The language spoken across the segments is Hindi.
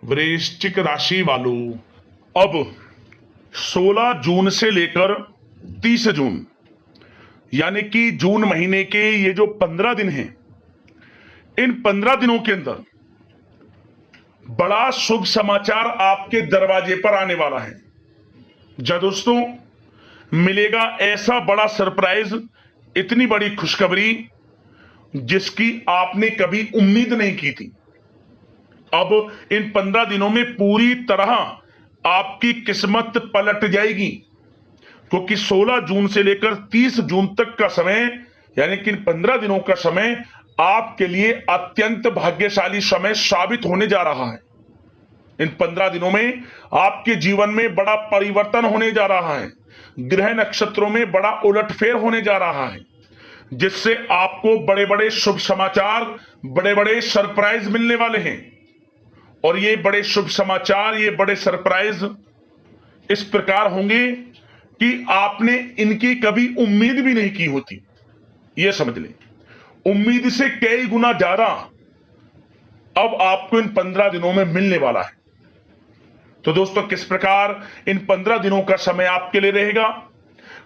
वृश्चिक राशि वालों, अब 16 जून से लेकर 30 जून यानी कि जून महीने के ये जो 15 दिन हैं, इन 15 दिनों के अंदर बड़ा शुभ समाचार आपके दरवाजे पर आने वाला है। जी दोस्तों, मिलेगा ऐसा बड़ा सरप्राइज, इतनी बड़ी खुशखबरी जिसकी आपने कभी उम्मीद नहीं की थी। अब इन 15 दिनों में पूरी तरह आपकी किस्मत पलट जाएगी, क्योंकि 16 जून से लेकर 30 जून तक का समय यानी कि इन 15 दिनों का समय आपके लिए अत्यंत भाग्यशाली समय साबित होने जा रहा है। इन 15 दिनों में आपके जीवन में बड़ा परिवर्तन होने जा रहा है। ग्रह नक्षत्रों में बड़ा उलटफेर होने जा रहा है, जिससे आपको बड़े बड़े शुभ समाचार, बड़े बड़े सरप्राइज मिलने वाले हैं। और ये बड़े शुभ समाचार, ये बड़े सरप्राइज इस प्रकार होंगे कि आपने इनकी कभी उम्मीद भी नहीं की होती। ये समझ लें, उम्मीद से कई गुना ज्यादा अब आपको इन 15 दिनों में मिलने वाला है। तो दोस्तों, किस प्रकार इन 15 दिनों का समय आपके लिए रहेगा,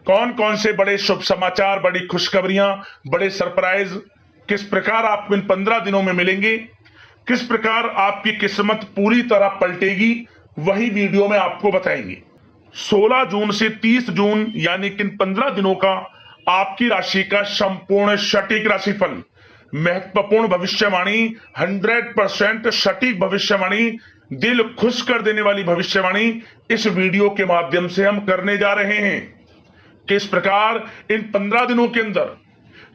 कौन कौन से बड़े शुभ समाचार, बड़ी खुशखबरियां, बड़े सरप्राइज किस प्रकार आपको इन 15 दिनों में मिलेंगे, किस प्रकार आपकी किस्मत पूरी तरह पलटेगी, वही वीडियो में आपको बताएंगे। 16 जून से 30 जून यानी कि इन 15 दिनों का आपकी राशि का संपूर्ण सटीक राशिफल, महत्वपूर्ण भविष्यवाणी, 100% सटीक भविष्यवाणी, दिल खुश कर देने वाली भविष्यवाणी इस वीडियो के माध्यम से हम करने जा रहे हैं। किस प्रकार इन 15 दिनों के अंदर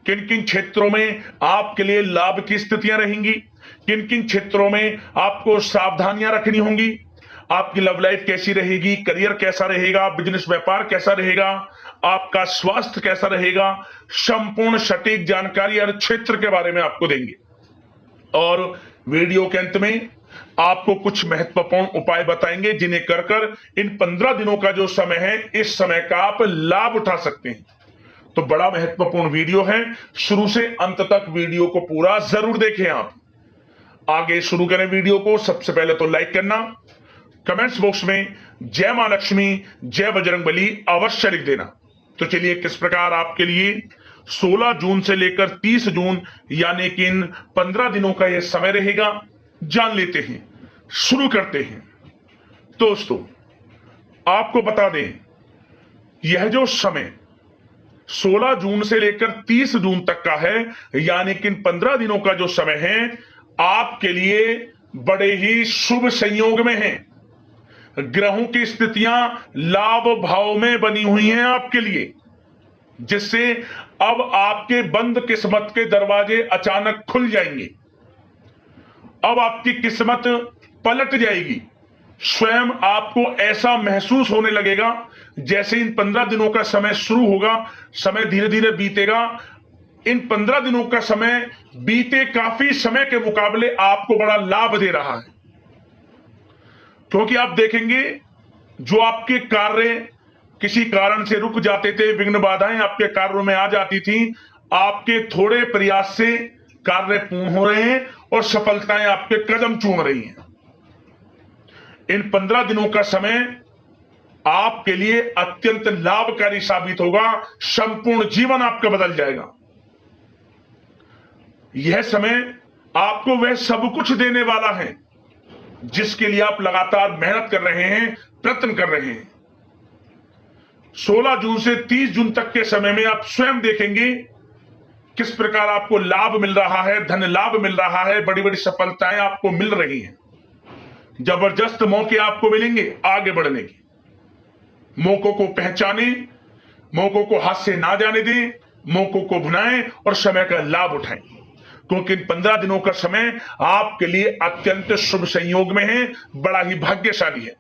किन किन क्षेत्रों में आपके लिए लाभ की स्थितियां रहेंगी, किन किन क्षेत्रों में आपको सावधानियां रखनी होंगी, आपकी लव लाइफ कैसी रहेगी, करियर कैसा रहेगा, बिजनेस व्यापार कैसा रहेगा, आपका स्वास्थ्य कैसा रहेगा, संपूर्ण सटीक जानकारी हर क्षेत्र के बारे में आपको देंगे। और वीडियो के अंत में आपको कुछ महत्वपूर्ण उपाय बताएंगे, जिन्हें कर कर इन 15 दिनों का जो समय है, इस समय का आप लाभ उठा सकते हैं। तो बड़ा महत्वपूर्ण वीडियो है, शुरू से अंत तक वीडियो को पूरा जरूर देखें। आप आगे शुरू करें वीडियो को। सबसे पहले तो लाइक करना, कमेंट्स बॉक्स में जय मां लक्ष्मी, जय बजरंगबली अवश्य लिख देना। तो चलिए, किस प्रकार आपके लिए 16 जून से लेकर 30 जून यानी कि इन 15 दिनों का यह समय रहेगा, जान लेते हैं, शुरू करते हैं। दोस्तों, आपको बता दें, यह जो समय 16 जून से लेकर 30 जून तक का है, यानी कि इन 15 दिनों का जो समय है, आपके लिए बड़े ही शुभ संयोग में है। ग्रहों की स्थितियां लाभ भाव में बनी हुई हैं आपके लिए, जिससे अब आपके बंद किस्मत के दरवाजे अचानक खुल जाएंगे। अब आपकी किस्मत पलट जाएगी। स्वयं आपको ऐसा महसूस होने लगेगा जैसे इन 15 दिनों का समय शुरू होगा, समय धीरे धीरे बीतेगा। इन 15 दिनों का समय बीते काफी समय के मुकाबले आपको बड़ा लाभ दे रहा है, क्योंकि आप देखेंगे जो आपके कार्य किसी कारण से रुक जाते थे, विघ्न बाधाएं आपके कार्यों में आ जाती थी, आपके थोड़े प्रयास से कार्य पूर्ण हो रहे हैं और सफलताएं आपके कदम चूम रही हैं। इन 15 दिनों का समय आपके लिए अत्यंत लाभकारी साबित होगा, संपूर्ण जीवन आपका बदल जाएगा। यह समय आपको वह सब कुछ देने वाला है जिसके लिए आप लगातार मेहनत कर रहे हैं, प्रयत्न कर रहे हैं। 16 जून से 30 जून तक के समय में आप स्वयं देखेंगे किस प्रकार आपको लाभ मिल रहा है, धन लाभ मिल रहा है, बड़ी बड़ी सफलताएं आपको मिल रही हैं। जबरदस्त मौके आपको मिलेंगे आगे बढ़ने के। मौकों को पहचाने, मौकों को हाथ से ना जाने दें, मौकों को भुनाएं और समय का लाभ उठाएं, क्योंकि इन 15 दिनों का समय आपके लिए अत्यंत शुभ संयोग में है, बड़ा ही भाग्यशाली है।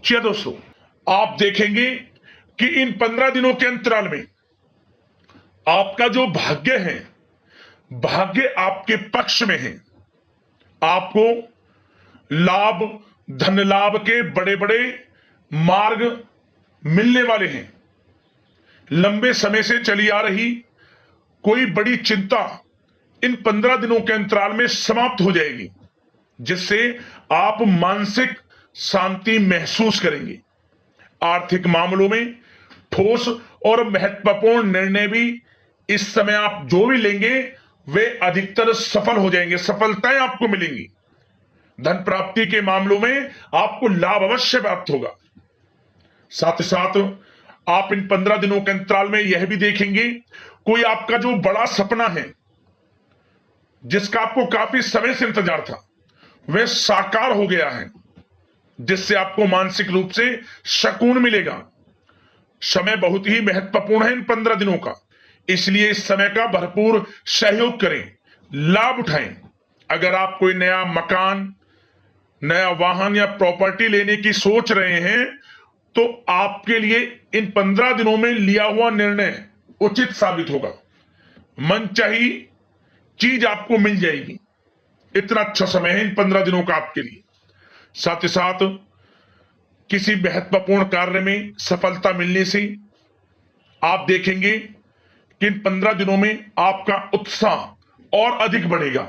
चलिए दोस्तों, आप देखेंगे कि इन 15 दिनों के अंतराल में आपका जो भाग्य है, भाग्य आपके पक्ष में है। आपको लाभ, धन लाभ के बड़े बड़े मार्ग मिलने वाले हैं। लंबे समय से चली आ रही कोई बड़ी चिंता इन 15 दिनों के अंतराल में समाप्त हो जाएगी, जिससे आप मानसिक शांति महसूस करेंगे। आर्थिक मामलों में ठोस और महत्वपूर्ण निर्णय भी इस समय आप जो भी लेंगे वे अधिकतर सफल हो जाएंगे, सफलताएं आपको मिलेंगी। धन प्राप्ति के मामलों में आपको लाभ अवश्य प्राप्त होगा। साथ ही साथ आप इन 15 दिनों के अंतराल में यह भी देखेंगे, कोई आपका जो बड़ा सपना है जिसका आपको काफी समय से इंतजार था, वह साकार हो गया है, जिससे आपको मानसिक रूप से सुकून मिलेगा। समय बहुत ही महत्वपूर्ण है इन 15 दिनों का, इसलिए इस समय का भरपूर सहयोग करें, लाभ उठाएं। अगर आप कोई नया मकान, नया वाहन या प्रॉपर्टी लेने की सोच रहे हैं तो आपके लिए इन 15 दिनों में लिया हुआ निर्णय उचित साबित होगा। मनचाही चीज आपको मिल जाएगी। इतना अच्छा समय है इन 15 दिनों का आपके लिए। साथ ही साथ किसी महत्वपूर्ण कार्य में सफलता मिलने से आप देखेंगे कि इन 15 दिनों में आपका उत्साह और अधिक बढ़ेगा,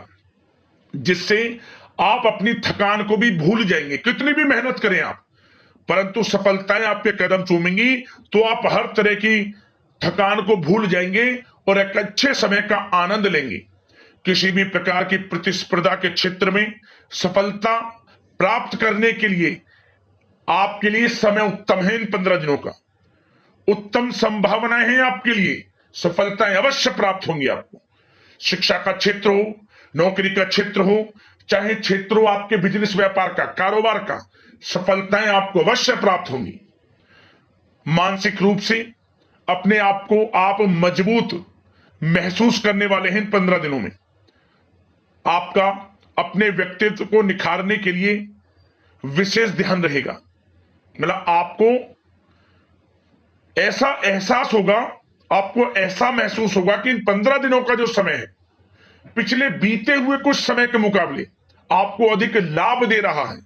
जिससे आप अपनी थकान को भी भूल जाएंगे। कितनी भी मेहनत करें आप, परंतु सफलताएं आपके कदम चूमेंगी तो आप हर तरह की थकान को भूल जाएंगे और एक अच्छे समय का आनंद लेंगे। किसी भी प्रकार की प्रतिस्पर्धा के क्षेत्र में सफलता प्राप्त करने के लिए आपके लिए समय उत्तम है। इन 15 दिनों का उत्तम संभावनाएं हैं आपके लिए, सफलताएं अवश्य प्राप्त होंगी आपको। शिक्षा का क्षेत्र हो, नौकरी का क्षेत्र हो, चाहे क्षेत्र हो आपके बिजनेस व्यापार का, कारोबार का, सफलताएं आपको अवश्य प्राप्त होंगी। मानसिक रूप से अपने आप को आप मजबूत महसूस करने वाले हैं इन 15 दिनों में। आपका अपने व्यक्तित्व को निखारने के लिए विशेष ध्यान रहेगा। मतलब आपको ऐसा एहसास होगा, आपको ऐसा महसूस होगा कि इन 15 दिनों का जो समय है पिछले बीते हुए कुछ समय के मुकाबले आपको अधिक लाभ दे रहा है।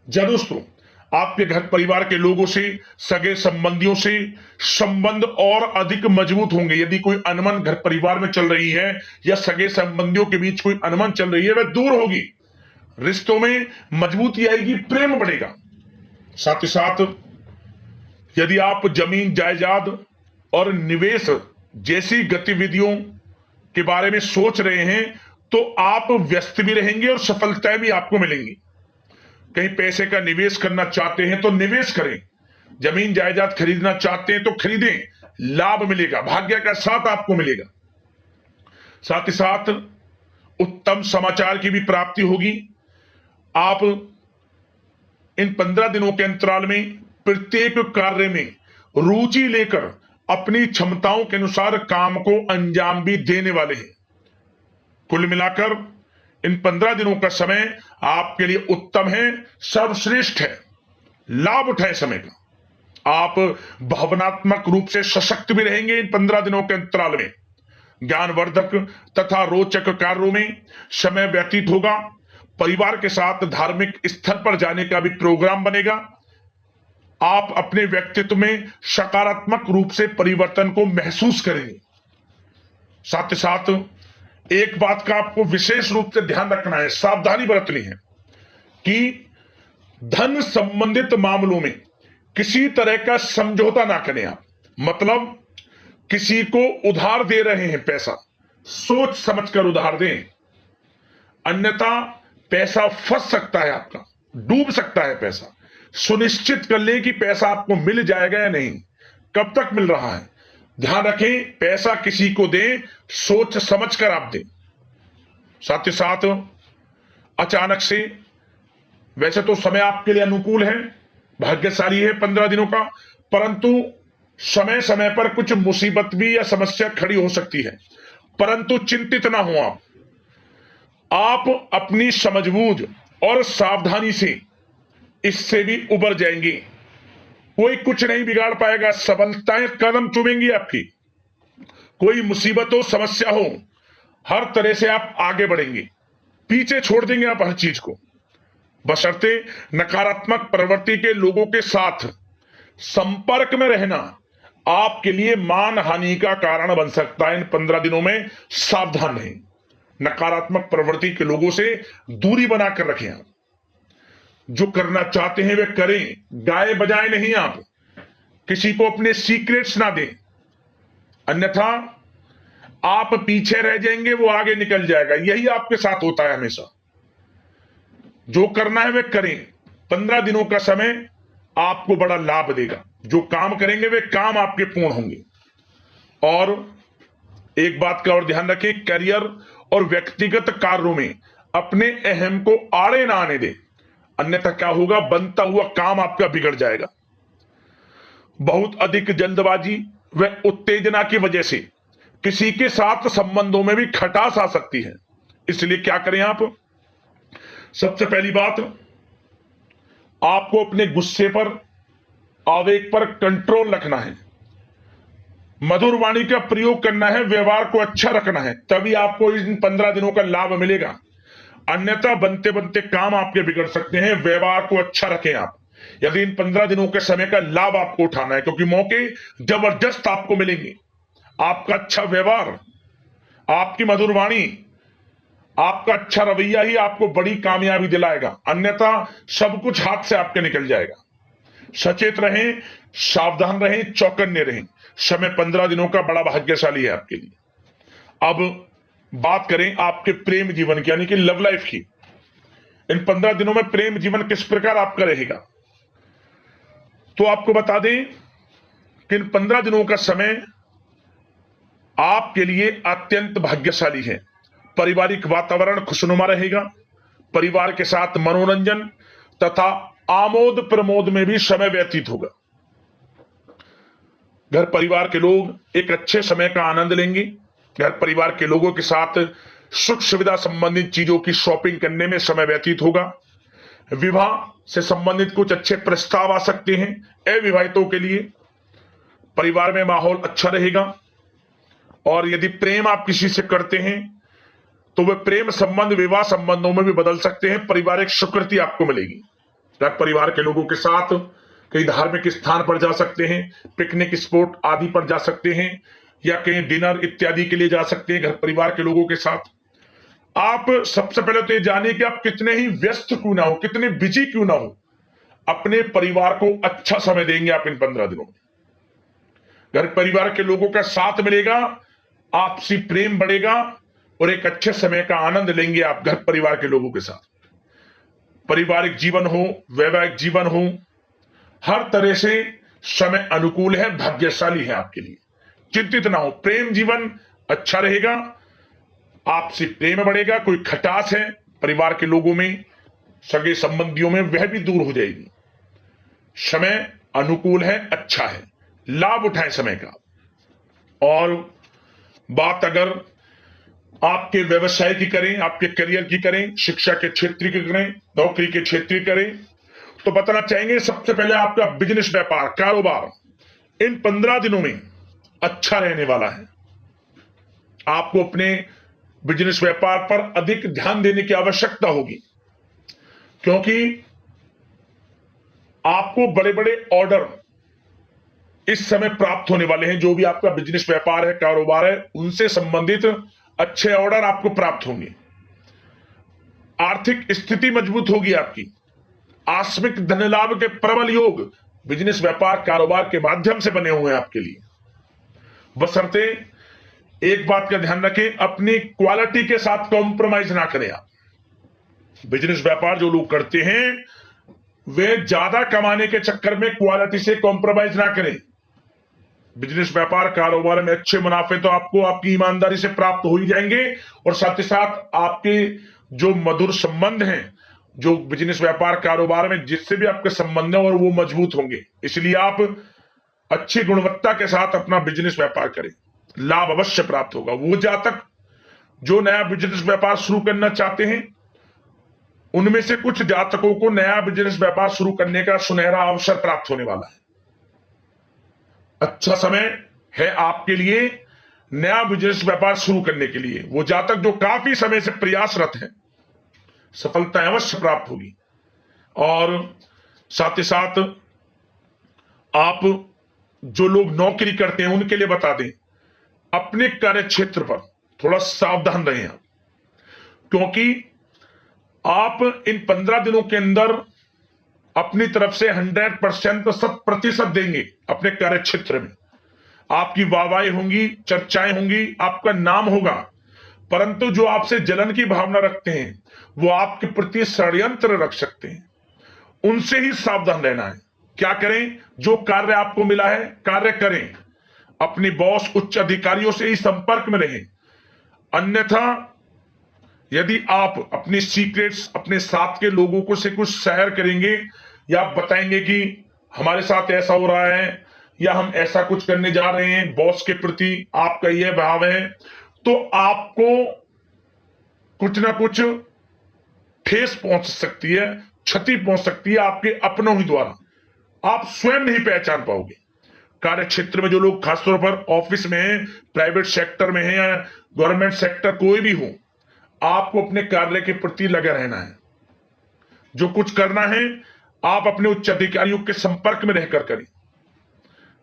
जब दोस्तों आपके घर परिवार के लोगों से, सगे संबंधियों से संबंध और अधिक मजबूत होंगे। यदि कोई अनबन घर परिवार में चल रही है या सगे संबंधियों के बीच कोई अनबन चल रही है, वह दूर होगी, रिश्तों में मजबूती आएगी, प्रेम बढ़ेगा। साथ ही साथ यदि आप जमीन जायदाद और निवेश जैसी गतिविधियों के बारे में सोच रहे हैं तो आप व्यस्त भी रहेंगे और सफलताएं भी आपको मिलेंगी। कहीं पैसे का निवेश करना चाहते हैं तो निवेश करें, जमीन जायदाद खरीदना चाहते हैं तो खरीदें, लाभ मिलेगा, भाग्य का साथ आपको मिलेगा। साथ ही साथ उत्तम समाचार की भी प्राप्ति होगी। आप इन 15 दिनों के अंतराल में प्रत्येक कार्य में रुचि लेकर अपनी क्षमताओं के अनुसार काम को अंजाम भी देने वाले हैं। कुल मिलाकर इन 15 दिनों का समय आपके लिए उत्तम है, सर्वश्रेष्ठ है। लाभ उठाएं समय का। आप भावनात्मक रूप से सशक्त भी रहेंगे इन 15 दिनों के अंतराल में। ज्ञानवर्धक तथा रोचक कार्यों में समय व्यतीत होगा। परिवार के साथ धार्मिक स्थल पर जाने का भी प्रोग्राम बनेगा। आप अपने व्यक्तित्व में सकारात्मक रूप से परिवर्तन को महसूस करेंगे। साथ ही साथ एक बात का आपको विशेष रूप से ध्यान रखना है, सावधानी बरतनी है कि धन संबंधित मामलों में किसी तरह का समझौता ना करें आप। मतलब किसी को उधार दे रहे हैं पैसा, सोच समझकर उधार दें, अन्यथा पैसा फंस सकता है, आपका डूब सकता है पैसा। सुनिश्चित कर लें कि पैसा आपको मिल जाएगा या नहीं, कब तक मिल रहा है। ध्यान रखें, पैसा किसी को दें, सोच समझकर आप दें। साथ ही साथ अचानक से, वैसे तो समय आपके लिए अनुकूल है, भाग्यशाली है 15 दिनों का, परंतु समय समय पर कुछ मुसीबत भी या समस्या खड़ी हो सकती है। परंतु चिंतित ना हो आप अपनी समझबूझ और सावधानी से इससे भी उबर जाएंगे। कोई कुछ नहीं बिगाड़ पाएगा, सफलताएं कदम चूमेंगी आपकी। कोई मुसीबत हो, समस्या हो, हर तरह से आप आगे बढ़ेंगे, पीछे छोड़ देंगे आप हर चीज को। बशर्ते नकारात्मक प्रवृत्ति के लोगों के साथ संपर्क में रहना आपके लिए मान हानि का कारण बन सकता है। इन 15 दिनों में सावधान रहें। नकारात्मक प्रवृत्ति के लोगों से दूरी बनाकर रखें आप। जो करना चाहते हैं वे करें, गाए बजाए नहीं, आप किसी को अपने सीक्रेट्स ना दें, अन्यथा आप पीछे रह जाएंगे, वो आगे निकल जाएगा। यही आपके साथ होता है हमेशा। जो करना है वे करें। 15 दिनों का समय आपको बड़ा लाभ देगा। जो काम करेंगे वे काम आपके पूर्ण होंगे। और एक बात का और ध्यान रखें, करियर और व्यक्तिगत कार्यों में अपने अहम को आड़े ना आने दें, अन्यथा क्या होगा, बनता हुआ काम आपका बिगड़ जाएगा। बहुत अधिक जल्दबाजी व उत्तेजना की वजह से किसी के साथ संबंधों में भी खटास आ सकती है। इसलिए क्या करें आप, सबसे पहली बात, आपको अपने गुस्से पर, आवेग पर कंट्रोल रखना है, मधुर वाणी का प्रयोग करना है, व्यवहार को अच्छा रखना है, तभी आपको इन 15 दिनों का लाभ मिलेगा। अन्यथा बनते बनते काम आपके बिगड़ सकते हैं। व्यवहार को अच्छा रखें आप, यदि इन 15 दिनों के समय का लाभ आपको उठाना है, क्योंकि मौके जबरदस्त आपको मिलेंगे। आपका अच्छा व्यवहार, आपकी मधुर वाणी, आपका अच्छा रवैया ही आपको बड़ी कामयाबी दिलाएगा, अन्यथा सब कुछ हाथ से आपके निकल जाएगा। सचेत रहें, सावधान रहें, चौकन्ने रहें। समय 15 दिनों का बड़ा भाग्यशाली है आपके लिए। अब बात करें आपके प्रेम जीवन की, यानी कि लव लाइफ की। इन 15 दिनों में प्रेम जीवन किस प्रकार आपका रहेगा, तो आपको बता दें कि इन 15 दिनों का समय आपके लिए अत्यंत भाग्यशाली है। पारिवारिक वातावरण खुशनुमा रहेगा। परिवार के साथ मनोरंजन तथा आमोद प्रमोद में भी समय व्यतीत होगा। घर परिवार के लोग एक अच्छे समय का आनंद लेंगे। घर परिवार के लोगों के साथ सुख सुविधा संबंधित चीजों की शॉपिंग करने में समय व्यतीत होगा। विवाह से संबंधित कुछ अच्छे प्रस्ताव आ सकते हैं अविवाहितों के लिए। परिवार में माहौल अच्छा रहेगा। और यदि प्रेम आप किसी से करते हैं तो वे प्रेम संबंध विवाह संबंधों में भी बदल सकते हैं। पारिवारिक स्वीकृति आपको मिलेगी। घर परिवार के लोगों के साथ कई धार्मिक स्थान पर जा सकते हैं, पिकनिक स्पॉट आदि पर जा सकते हैं, या कहीं डिनर इत्यादि के लिए जा सकते हैं घर परिवार के लोगों के साथ। आप सबसे पहले तो ये जानिए कि आप कितने ही व्यस्त क्यों ना हो, कितने बिजी क्यों ना हो, अपने परिवार को अच्छा समय देंगे आप इन 15 दिनों में। घर परिवार के लोगों का साथ मिलेगा, आपसी प्रेम बढ़ेगा और एक अच्छे समय का आनंद लेंगे आप घर परिवार के लोगों के साथ। पारिवारिक जीवन हो, वैवाहिक जीवन हो, हर तरह से समय अनुकूल है, भाग्यशाली है आपके लिए। चिंतित ना हो, प्रेम जीवन अच्छा रहेगा, आपसी प्रेम बढ़ेगा। कोई खटास है परिवार के लोगों में, सगे संबंधियों में, वह भी दूर हो जाएगी। समय अनुकूल है, अच्छा है, लाभ उठाएं समय का। और बात अगर आपके व्यवसाय की करें, आपके करियर की करें, शिक्षा के क्षेत्र की करें, नौकरी के क्षेत्र की करें, तो बताना चाहेंगे सबसे पहले आपका बिजनेस, व्यापार, कारोबार इन 15 दिनों में अच्छा रहने वाला है। आपको अपने बिजनेस व्यापार पर अधिक ध्यान देने की आवश्यकता होगी, क्योंकि आपको बड़े बड़े ऑर्डर इस समय प्राप्त होने वाले हैं। जो भी आपका बिजनेस व्यापार है, कारोबार है, उनसे संबंधित अच्छे ऑर्डर आपको प्राप्त होंगे। आर्थिक स्थिति मजबूत होगी आपकी। आकस्मिक धन लाभ के प्रबल योग बिजनेस व्यापार कारोबार के माध्यम से बने हुए हैं आपके लिए। बशर्ते एक बात का ध्यान रखें, अपनी क्वालिटी के साथ कॉम्प्रोमाइज ना करें आप। बिजनेस व्यापार जो लोग करते हैं वे ज्यादा कमाने के चक्कर में क्वालिटी से कॉम्प्रोमाइज ना करें। बिजनेस व्यापार कारोबार में अच्छे मुनाफे तो आपको आपकी ईमानदारी से प्राप्त हो ही जाएंगे, और साथ ही साथ आपके जो मधुर संबंध हैं, जो बिजनेस व्यापार कारोबार में जिससे भी आपके संबंध हैं, और वो मजबूत होंगे। इसलिए आप अच्छी गुणवत्ता के साथ अपना बिजनेस व्यापार करें, लाभ अवश्य प्राप्त होगा। वो जातक जो नया बिजनेस व्यापार शुरू करना चाहते हैं, उनमें से कुछ जातकों को नया बिजनेस व्यापार शुरू करने का सुनहरा अवसर प्राप्त होने वाला है। अच्छा समय है आपके लिए नया बिजनेस व्यापार शुरू करने के लिए। वो जातक जो काफी समय से प्रयासरत हैं, सफलता अवश्य प्राप्त होगी। और साथ ही साथ आप जो लोग नौकरी करते हैं उनके लिए बता दें, अपने कार्य क्षेत्र पर थोड़ा सावधान रहें आप। क्योंकि आप इन 15 दिनों के अंदर अपनी तरफ से 100% 100% देंगे अपने कार्य क्षेत्र में। आपकी वाहवाही होंगी, चर्चाएं होंगी, आपका नाम होगा, परंतु जो आपसे जलन की भावना रखते हैं वो आपके प्रति षड्यंत्र रख सकते हैं, उनसे ही सावधान रहना है। क्या करें? जो कार्य आपको मिला है कार्य करें, अपने बॉस उच्च अधिकारियों से ही संपर्क में रहें। अन्यथा यदि आप अपने सीक्रेट्स अपने साथ के लोगों को से कुछ शेयर करेंगे या बताएंगे कि हमारे साथ ऐसा हो रहा है या हम ऐसा कुछ करने जा रहे हैं, बॉस के प्रति आपका यह भाव है, तो आपको कुछ ना कुछ ठेस पहुंच सकती है, क्षति पहुंच सकती है आपके अपनों ही द्वारा। आप स्वयं नहीं पहचान पाओगे। कार्य क्षेत्र में जो लोग खासतौर पर ऑफिस में हैं, प्राइवेट सेक्टर में हैं या गवर्नमेंट सेक्टर कोई भी हो, आपको अपने कार्य के प्रति लगे रहना है। जो कुछ करना है आप अपने उच्च अधिकारियों के संपर्क में रहकर करें।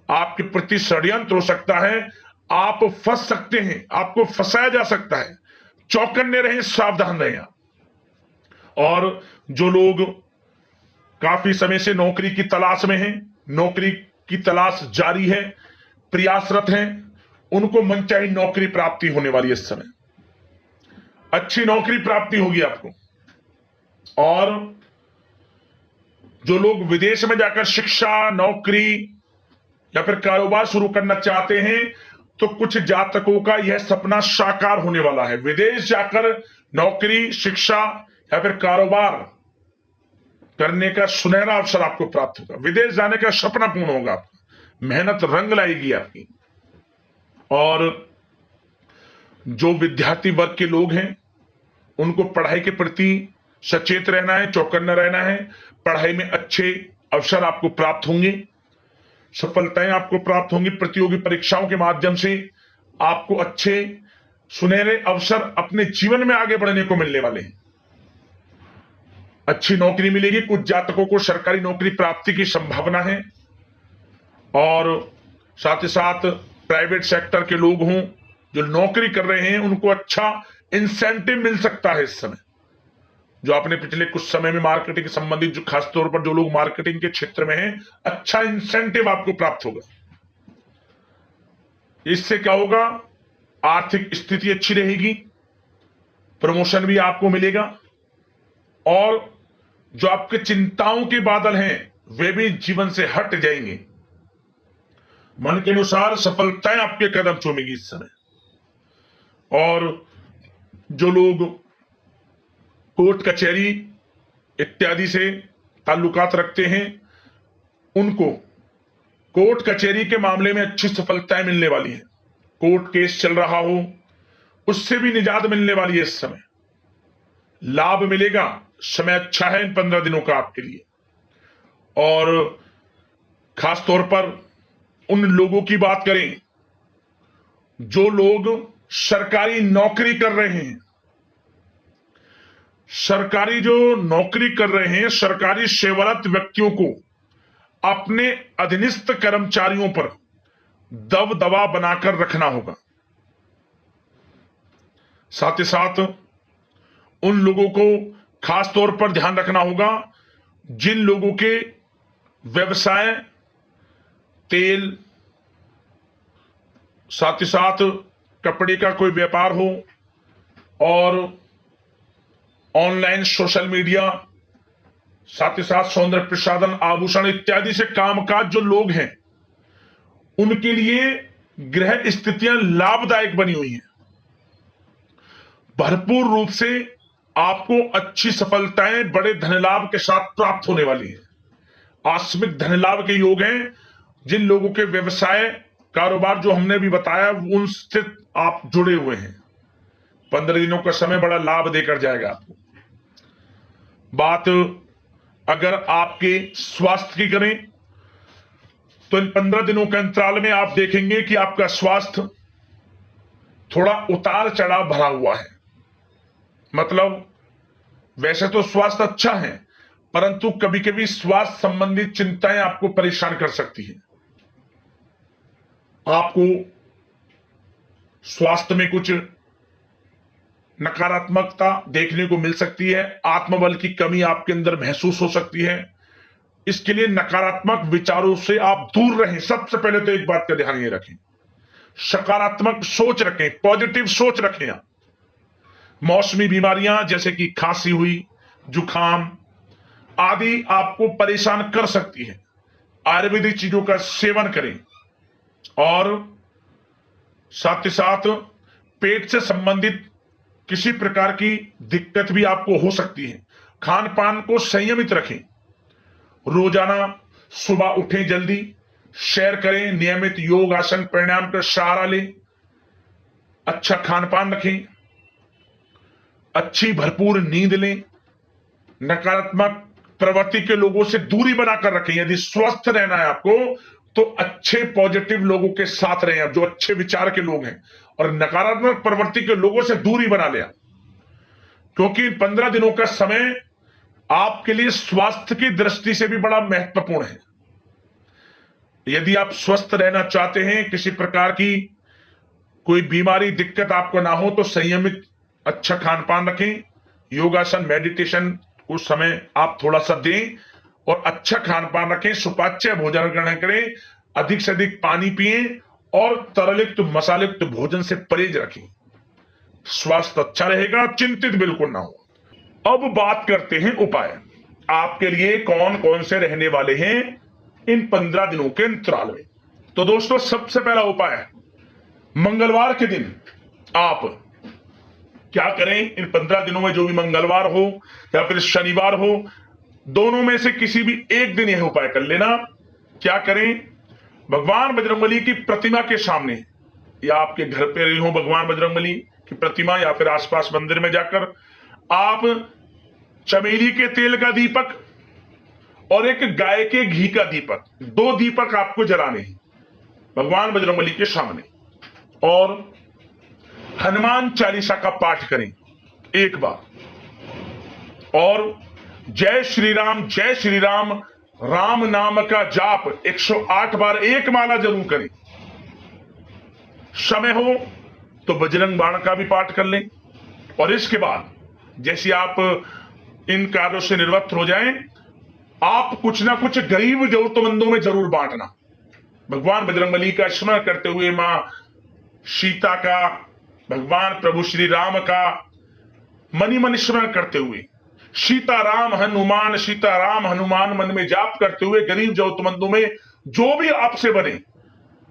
आपके प्रति षड्यंत्र हो सकता है, आप फंस सकते हैं, आपको फंसाया जा सकता है। चौकन्ने रहें, सावधान रहें आप। और जो लोग काफी समय से नौकरी की तलाश में हैं, नौकरी की तलाश जारी है, प्रयासरत हैं, उनको मनचाही नौकरी प्राप्ति होने वाली है। इस समय अच्छी नौकरी प्राप्ति होगी आपको। और जो लोग विदेश में जाकर शिक्षा, नौकरी या फिर कारोबार शुरू करना चाहते हैं, तो कुछ जातकों का यह सपना साकार होने वाला है। विदेश जाकर नौकरी, शिक्षा या फिर कारोबार करने का सुनहरा अवसर आपको प्राप्त होगा। विदेश जाने का सपना पूर्ण होगा आपका, मेहनत रंग लाएगी आपकी। और जो विद्यार्थी वर्ग के लोग हैं उनको पढ़ाई के प्रति सचेत रहना है, चौकन्ना रहना है। पढ़ाई में अच्छे अवसर आपको प्राप्त होंगे, सफलताएं आपको प्राप्त होंगी। प्रतियोगी परीक्षाओं के माध्यम से आपको अच्छे सुनहरे अवसर अपने जीवन में आगे बढ़ने को मिलने वाले हैं। अच्छी नौकरी मिलेगी। कुछ जातकों को सरकारी नौकरी प्राप्ति की संभावना है। और साथ ही साथ प्राइवेट सेक्टर के लोग हों जो नौकरी कर रहे हैं, उनको अच्छा इंसेंटिव मिल सकता है इस समय। जो आपने पिछले कुछ समय में मार्केटिंग के संबंधित, जो खासतौर पर जो लोग मार्केटिंग के क्षेत्र में हैं, अच्छा इंसेंटिव आपको प्राप्त होगा। इससे क्या होगा? आर्थिक स्थिति अच्छी रहेगी, प्रमोशन भी आपको मिलेगा, और जो आपके चिंताओं के बादल हैं वे भी जीवन से हट जाएंगे। मन के अनुसार सफलताएं आपके कदम चूमेगी इस समय। और जो लोग कोर्ट कचहरी इत्यादि से ताल्लुकात रखते हैं, उनको कोर्ट कचहरी के मामले में अच्छी सफलताएं मिलने वाली हैं। कोर्ट केस चल रहा हो उससे भी निजात मिलने वाली है इस समय। लाभ मिलेगा, समय अच्छा है इन 15 दिनों का आपके लिए। और खासतौर पर उन लोगों की बात करें जो लोग सरकारी नौकरी कर रहे हैं, सरकारी जो नौकरी कर रहे हैं, सरकारी सेवारत व्यक्तियों को अपने अधीनस्थ कर्मचारियों पर दबदबा बनाकर रखना होगा। साथ ही साथ उन लोगों को खास तौर पर ध्यान रखना होगा जिन लोगों के व्यवसाय तेल, साथ ही साथ कपड़े का कोई व्यापार हो, और ऑनलाइन सोशल मीडिया, साथ ही साथ सौंदर्य प्रसाधन, आभूषण इत्यादि से कामकाज जो लोग हैं, उनके लिए ग्रह स्थितियां लाभदायक बनी हुई हैं। भरपूर रूप से आपको अच्छी सफलताएं बड़े धनलाभ के साथ प्राप्त होने वाली है। आकस्मिक धनलाभ के योग हैं। जिन लोगों के व्यवसाय कारोबार जो हमने भी बताया उनसे आप जुड़े हुए हैं, 15 दिनों का समय बड़ा लाभ देकर जाएगा आपको। बात अगर आपके स्वास्थ्य की करें तो इन 15 दिनों के अंतराल में आप देखेंगे कि आपका स्वास्थ्य थोड़ा उतार चढ़ाव भरा हुआ है। मतलब वैसे तो स्वास्थ्य अच्छा है, परंतु कभी कभी स्वास्थ्य संबंधित चिंताएं आपको परेशान कर सकती हैं। आपको स्वास्थ्य में कुछ नकारात्मकता देखने को मिल सकती है, आत्मबल की कमी आपके अंदर महसूस हो सकती है। इसके लिए नकारात्मक विचारों से आप दूर रहें। सबसे पहले तो एक बात का ध्यान ये रखें, सकारात्मक सोच रखें, पॉजिटिव सोच रखें। आप मौसमी बीमारियां जैसे कि खांसी हुई, जुखाम आदि आपको परेशान कर सकती है। आयुर्वेदिक चीजों का सेवन करें और साथ ही साथ पेट से संबंधित किसी प्रकार की दिक्कत भी आपको हो सकती है। खान पान को संयमित रखें। रोजाना सुबह उठें, जल्दी सैर करें, नियमित योग आसन प्राणायाम का सहारा लें, अच्छा खान पान रखें, अच्छी भरपूर नींद लें, नकारात्मक प्रवृत्ति के लोगों से दूरी बनाकर रखें। यदि स्वस्थ रहना है आपको तो अच्छे पॉजिटिव लोगों के साथ रहें, जो अच्छे विचार के लोग हैं, और नकारात्मक प्रवृत्ति के लोगों से दूरी बना लिया, क्योंकि 15 दिनों का समय आपके लिए स्वास्थ्य की दृष्टि से भी बड़ा महत्वपूर्ण है। यदि आप स्वस्थ रहना चाहते हैं, किसी प्रकार की कोई बीमारी दिक्कत आपको ना हो, तो संयमित अच्छा खान पान रखें, योगासन मेडिटेशन उस समय आप थोड़ा सा दें और अच्छा खान पान रखें, सुपाच्य भोजन ग्रहण करें, अधिक से अधिक पानी पिएं और तरलयुक्त मसालेयुक्त भोजन से परहेज रखें। स्वास्थ्य अच्छा रहेगा, चिंतित बिल्कुल ना हो। अब बात करते हैं उपाय। आपके लिए कौन कौन से रहने वाले हैं इन 15 दिनों के अंतराल में। तो दोस्तों, सबसे पहला उपाय है, मंगलवार के दिन आप क्या करें, इन 15 दिनों में जो भी मंगलवार हो या फिर शनिवार हो, दोनों में से किसी भी एक दिन यह उपाय कर लेना। क्या करें, भगवान बजरंगबली की प्रतिमा के सामने या आपके घर पे रही हो भगवान बजरंगबली की प्रतिमा, या फिर आसपास मंदिर में जाकर आप चमेली के तेल का दीपक और एक गाय के घी का दीपक, 2 दीपक आपको जलाने हैं भगवान बजरंगबली के सामने, और हनुमान चालीसा का पाठ करें एक बार, और जय श्री राम राम नाम का जाप 108 बार एक माला जरूर करें। समय हो तो बजरंग बाण का भी पाठ कर लें, और इसके बाद जैसे आप इन कार्यों से निवृत्त हो जाएं, आप कुछ ना कुछ गरीब जरूरतमंदों में जरूर बांटना। भगवान बजरंगबली का स्मरण करते हुए, मां सीता का, भगवान प्रभु श्री राम का मनी मन स्मरण करते हुए, सीताराम हनुमान मन में जाप करते हुए, गरीब जरूरतमंदों में जो भी आपसे बने,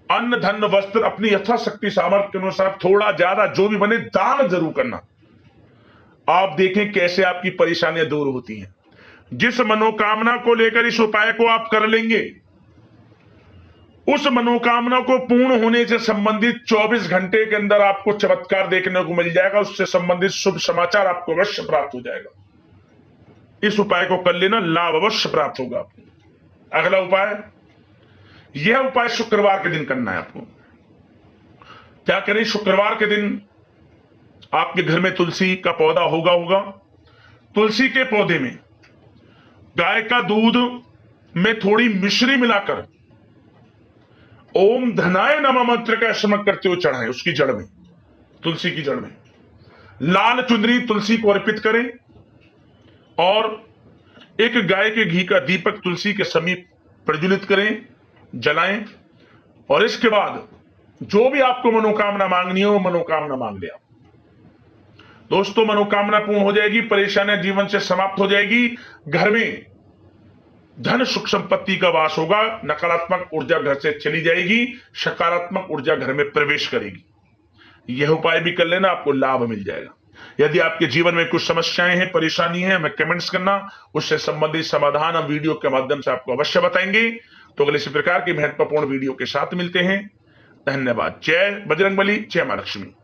अन्न धन वस्त्र अपनी यथाशक्ति सामर्थ्य के अनुसार थोड़ा ज्यादा जो भी बने दान जरूर करना। आप देखें कैसे आपकी परेशानियां दूर होती हैं। जिस मनोकामना को लेकर इस उपाय को आप कर लेंगे, उस मनोकामना को पूर्ण होने से संबंधित 24 घंटे के अंदर आपको चमत्कार देखने को मिल जाएगा। उससे संबंधित शुभ समाचार आपको अवश्य प्राप्त हो जाएगा। इस उपाय को कर लेना, लाभ अवश्य प्राप्त होगा आपको। अगला उपाय, यह उपाय शुक्रवार के दिन करना है आपको। क्या करें, शुक्रवार के दिन आपके घर में तुलसी का पौधा होगा। तुलसी के पौधे में गाय का दूध में थोड़ी मिश्री मिलाकर ओम धनाय नमः मंत्र का स्मरण करते हुए चढ़ाएं। उसकी जड़ में, तुलसी की जड़ में लाल चुनरी तुलसी को अर्पित करें, और एक गाय के घी का दीपक तुलसी के समीप प्रज्वलित करें, जलाएं, और इसके बाद जो भी आपको मनोकामना मांगनी हो, मनोकामना मांग ले। दोस्तों, मनोकामना पूर्ण हो जाएगी, परेशानियां जीवन से समाप्त हो जाएगी, घर में धन सुख संपत्ति का वास होगा, नकारात्मक ऊर्जा घर से चली जाएगी, सकारात्मक ऊर्जा घर में प्रवेश करेगी। यह उपाय भी कर लेना, आपको लाभ मिल जाएगा। यदि आपके जीवन में कुछ समस्याएं हैं, परेशानी है, हमें कमेंट्स करना, उससे संबंधित समाधान हम वीडियो के माध्यम से आपको अवश्य बताएंगे। तो अगले इसी प्रकार की महत्वपूर्ण वीडियो के साथ मिलते हैं। धन्यवाद। जय बजरंगबली, जय मां लक्ष्मी।